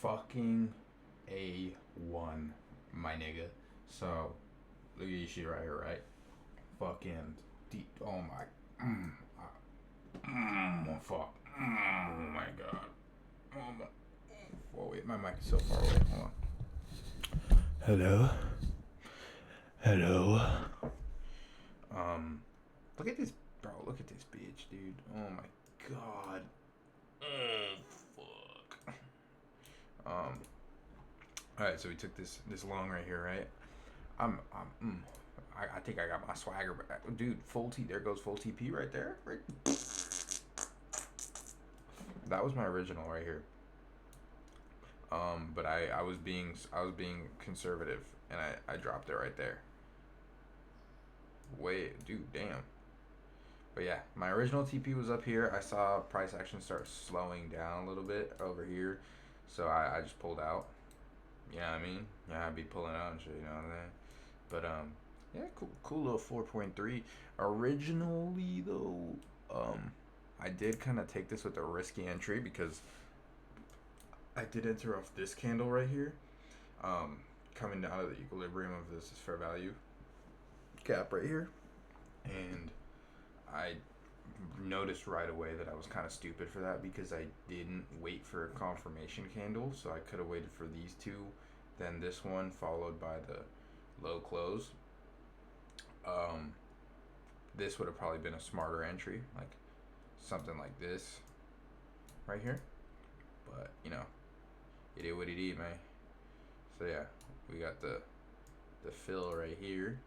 fucking A1, my nigga. So, look at this shit right here, right? Fucking deep. Oh my. Fuck. Oh my god. Oh my. Whoa, wait, my mic is so far away. Hold on. Hello? Hello? Look at this, bro. Look at this bitch, dude. Oh my god. Oh, fuck. Um, Alright, so we took this long right here, right? I think I got my swagger back. Dude, full T, there goes full TP right there. Right. That was my original right here. But I was being conservative and I dropped it right there. Wait, dude, damn. But yeah, my original TP was up here. I saw price action start slowing down a little bit over here. So I just pulled out. You know what I mean? Yeah, I'd be pulling out and shit, you know what I mean? But yeah, cool little 4.3. Originally though, I did kind of take this with a risky entry because I did enter off this candle right here, coming down to the equilibrium of this fair value gap right here, and I noticed right away that I was kind of stupid for that because I didn't wait for a confirmation candle, so I could have waited for these two, then this one followed by the low close. Um, this would have probably been a smarter entry, like something like this right here. But you know, it is what it is, man. So yeah, we got the fill right here.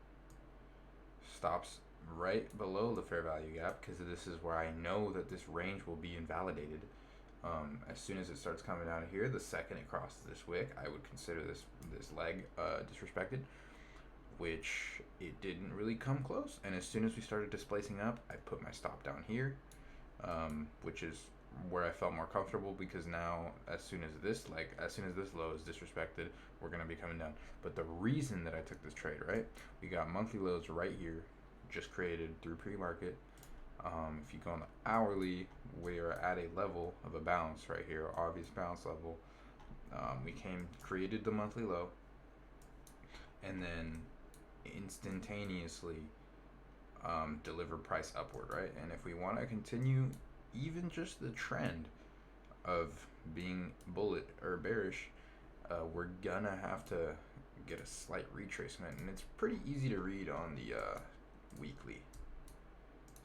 Stops right below the fair value gap because this is where I know that this range will be invalidated. As soon as it starts coming down here, the second it crosses this wick, I would consider this leg disrespected, which it didn't really come close. And as soon as we started displacing up, I put my stop down here, which is where I felt more comfortable because now as soon as this low is disrespected, we're gonna be coming down. But the reason that I took this trade, right? We got monthly lows right here, just created through pre-market. If you go on the hourly, we are at a level of a bounce right here, obvious bounce level. We created the monthly low, and then instantaneously deliver price upward, right? And if we want to continue even just the trend of being bullet or bearish, we're gonna have to get a slight retracement, and it's pretty easy to read on the weekly.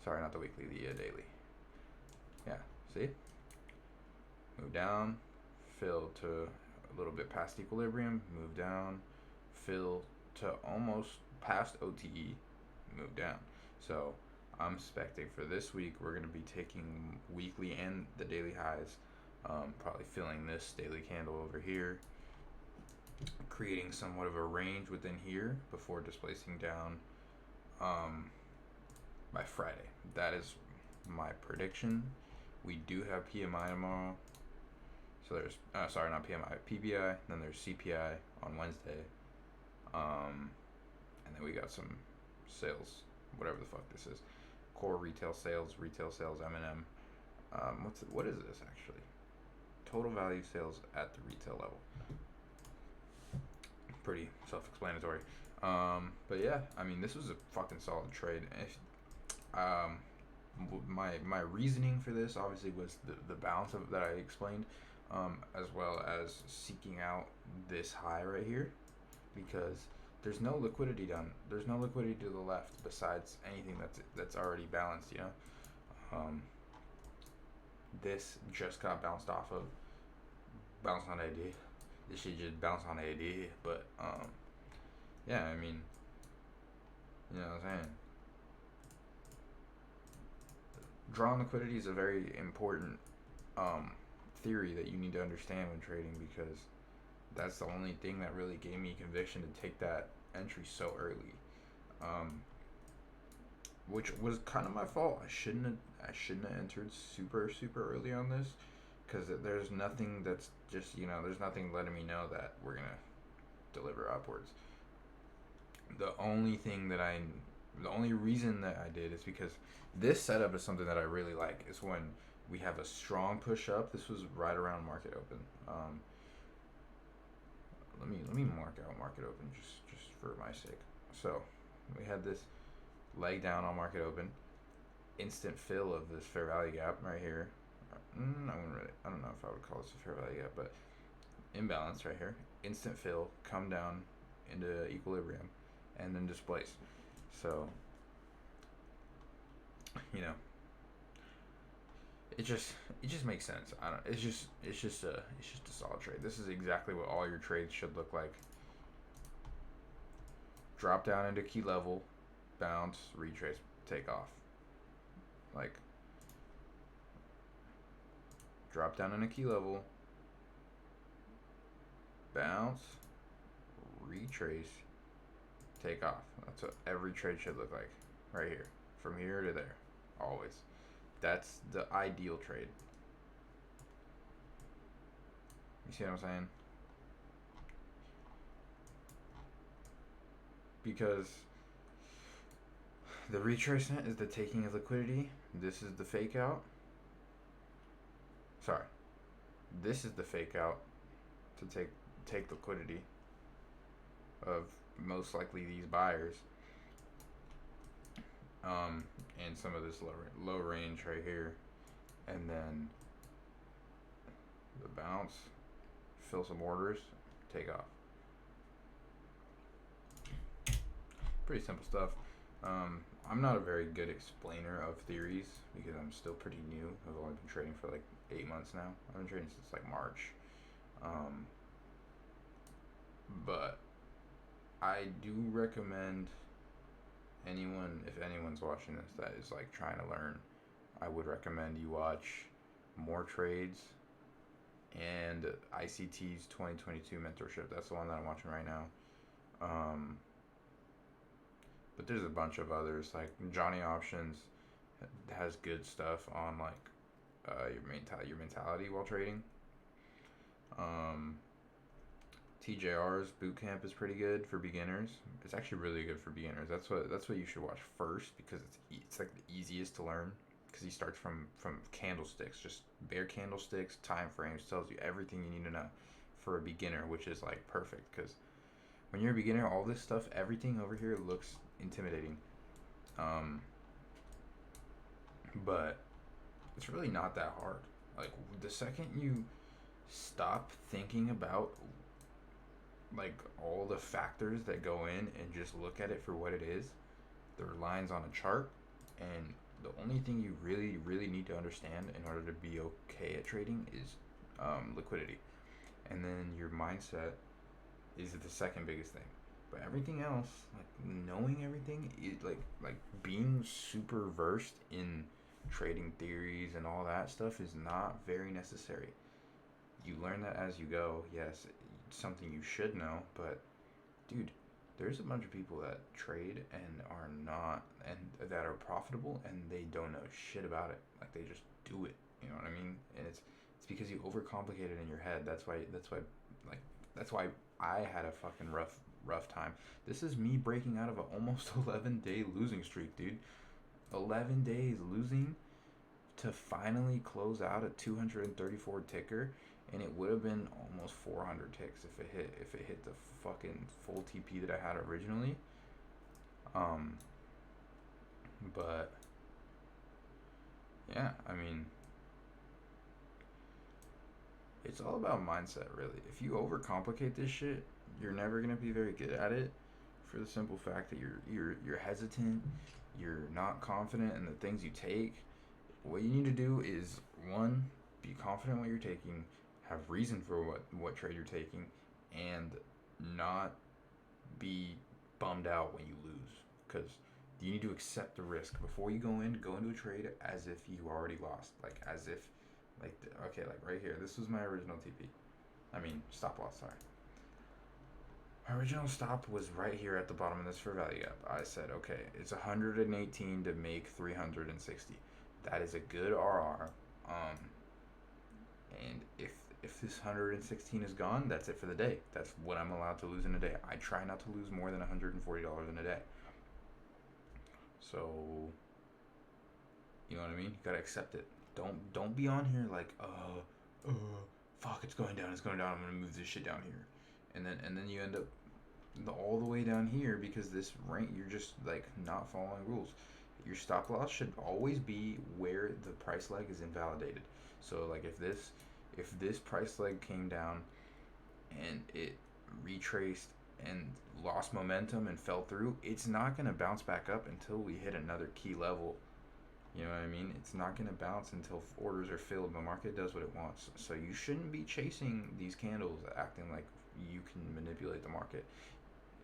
Sorry, not the weekly, the daily. Yeah, see? Move down, fill to a little bit past equilibrium, move down, fill to almost past OTE, move down. So I'm expecting for this week we're going to be taking weekly and the daily highs, probably filling this daily candle over here, creating somewhat of a range within here before displacing down by Friday. That is my prediction. We do have PMI tomorrow. So there's sorry, not PMI, PPI. Then there's CPI on Wednesday, and then we got some sales, whatever the fuck this is, core retail sales, M&M. What is this actually? Total value sales at the retail level. Pretty self-explanatory. But yeah, I mean, this was a fucking solid trade. If my reasoning for this obviously was the balance of that I explained, as well as seeking out this high right here, because there's no liquidity there's no liquidity to the left besides anything that's already balanced, you know. This just got bounced on AD. This shit just bounced on AD, but yeah, I mean, you know what I'm saying. Drawing liquidity is a very important theory that you need to understand when trading, because that's the only thing that really gave me conviction to take that entry so early, which was kind of my fault. I shouldn't have entered super early on this, because there's nothing that's just, you know, there's nothing letting me know that we're gonna deliver upwards. The only reason that I did is because this setup is something that I really like. Is when we have a strong push up. This was right around market open. let me mark out market open just for my sake. So we had this leg down on market open, instant fill of this fair value gap right here. I don't know if I would call this a fair value gap, but imbalance right here. Instant fill, come down into equilibrium, and then displace. So, you know, it just makes sense. I don't. It's just a solid trade. This is exactly what all your trades should look like. Drop down into key level, bounce, retrace, take off. Like, drop down into key level, bounce, retrace, take off. That's what every trade should look like. Right here. From here to there. Always. That's the ideal trade. You see what I'm saying? Because the retracement is the taking of liquidity. This is the fake out. Sorry. This is the fake out to take liquidity of most likely these buyers. And some of this low range right here, and then the bounce, fill some orders, take off. Pretty simple stuff. I'm not a very good explainer of theories because I'm still pretty new. I've only been trading for like 8 months now. I've been trading since like March. But I do recommend if anyone's watching this that is like trying to learn, I would recommend you watch More Trades and ICT's 2022 mentorship. That's the one that I'm watching right now. But there's a bunch of others, like Johnny Options has good stuff on like your mentality while trading. TJR's bootcamp is pretty good for beginners. It's actually really good for beginners. That's what you should watch first because it's like the easiest to learn because he starts from candlesticks, just bare candlesticks, time frames, tells you everything you need to know for a beginner, which is like perfect because when you're a beginner, all this stuff, everything over here looks intimidating. But it's really not that hard. Like the second you stop thinking about like all the factors that go in and just look at it for what it is, there are lines on a chart, and the only thing you really need to understand in order to be okay at trading is liquidity, and then your mindset is the second biggest thing. But everything else, like knowing everything, like being super versed in trading theories and all that stuff is not very necessary. You learn that as you go. Yes, it's something you should know, but dude, there's a bunch of people that trade and are not, and that are profitable, and they don't know shit about it. Like they just do it. You know what I mean? And it's because you overcomplicate it in your head. That's why I had a fucking rough time. This is me breaking out of an almost 11-day losing streak, dude. 11 days losing to finally close out a 234 ticker, and it would have been almost 400 ticks if it hit the fucking full TP that I had originally. But yeah, I mean, it's all about mindset, really. If you overcomplicate this shit, you're never gonna be very good at it. For the simple fact that you're hesitant, you're not confident in the things you take. What you need to do is one, be confident what you're taking, have reason for what trade you're taking, and not be bummed out when you lose. Because you need to accept the risk before you go into a trade as if you already lost, like as if, okay, like right here, this was my original TP. I mean stop loss. Sorry. My original stop was right here at the bottom of this fair value gap. I said, okay, it's 118 to make 360. That is a good RR. And if this 116 is gone, that's it for the day. That's what I'm allowed to lose in a day. I try not to lose more than $140 in a day. So, you know what I mean? You gotta accept it. Don't be on here like, fuck, it's going down. I'm gonna move this shit down here. and then you end up all the way down here because this rank you're just like not following rules. Your stop loss should always be where the price leg is invalidated. So like if this price leg came down and it retraced and lost momentum and fell through, it's not going to bounce back up until we hit another key level. You know what I mean? It's not going to bounce until orders are filled. The market does what it wants. So you shouldn't be chasing these candles acting like you can manipulate the market.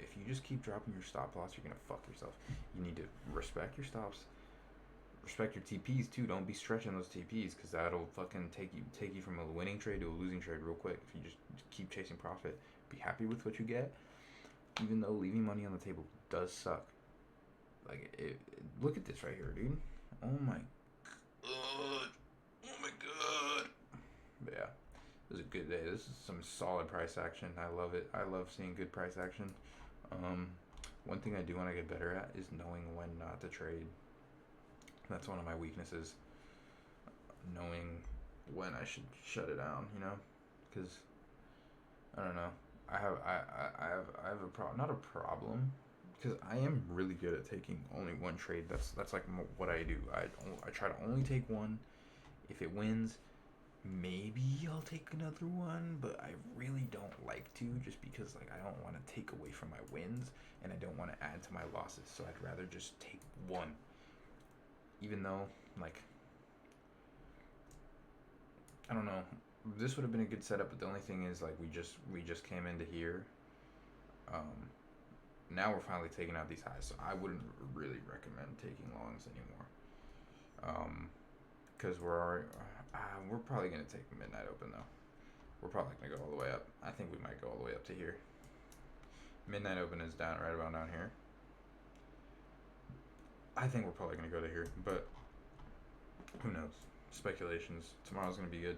If you just keep dropping your stop loss, you're going to fuck yourself. You need to respect your stops. Respect your TPs too. Don't be stretching those TPs because that'll fucking take you from a winning trade to a losing trade real quick. If you just keep chasing profit, be happy with what you get, even though leaving money on the table does suck. Like, look at this right here, dude. Oh my god. Oh my god. But yeah, it was a good day. This is some solid price action. I love it. I love seeing good price action. One thing I do want to get better at is knowing when not to trade. That's one of my weaknesses. Knowing when I should shut it down, because I don't know. I have a problem. Not a problem, because I am really good at taking only one trade. That's like what I do. I try to only take one. If it wins, maybe I'll take another one, but I really don't like to, just because like I don't want to take away from my wins and I don't want to add to my losses. So I'd rather just take one, even though like I don't know. This would have been a good setup, but the only thing is like we just came into here. Um, Now we're finally taking out these highs, so I wouldn't really recommend taking longs anymore. Because we're probably gonna take the midnight open though. We're probably gonna go all the way up. I think we might go all the way up to here. Midnight open is down right about down here. I think we're probably gonna go to here, but who knows? Speculations. Tomorrow's gonna be good.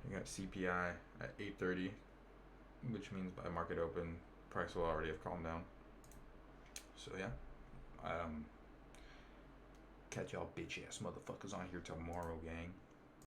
You got CPI at 8:30, which means by market open, price will already have calmed down. So yeah, catch y'all bitch ass motherfuckers on here tomorrow, gang.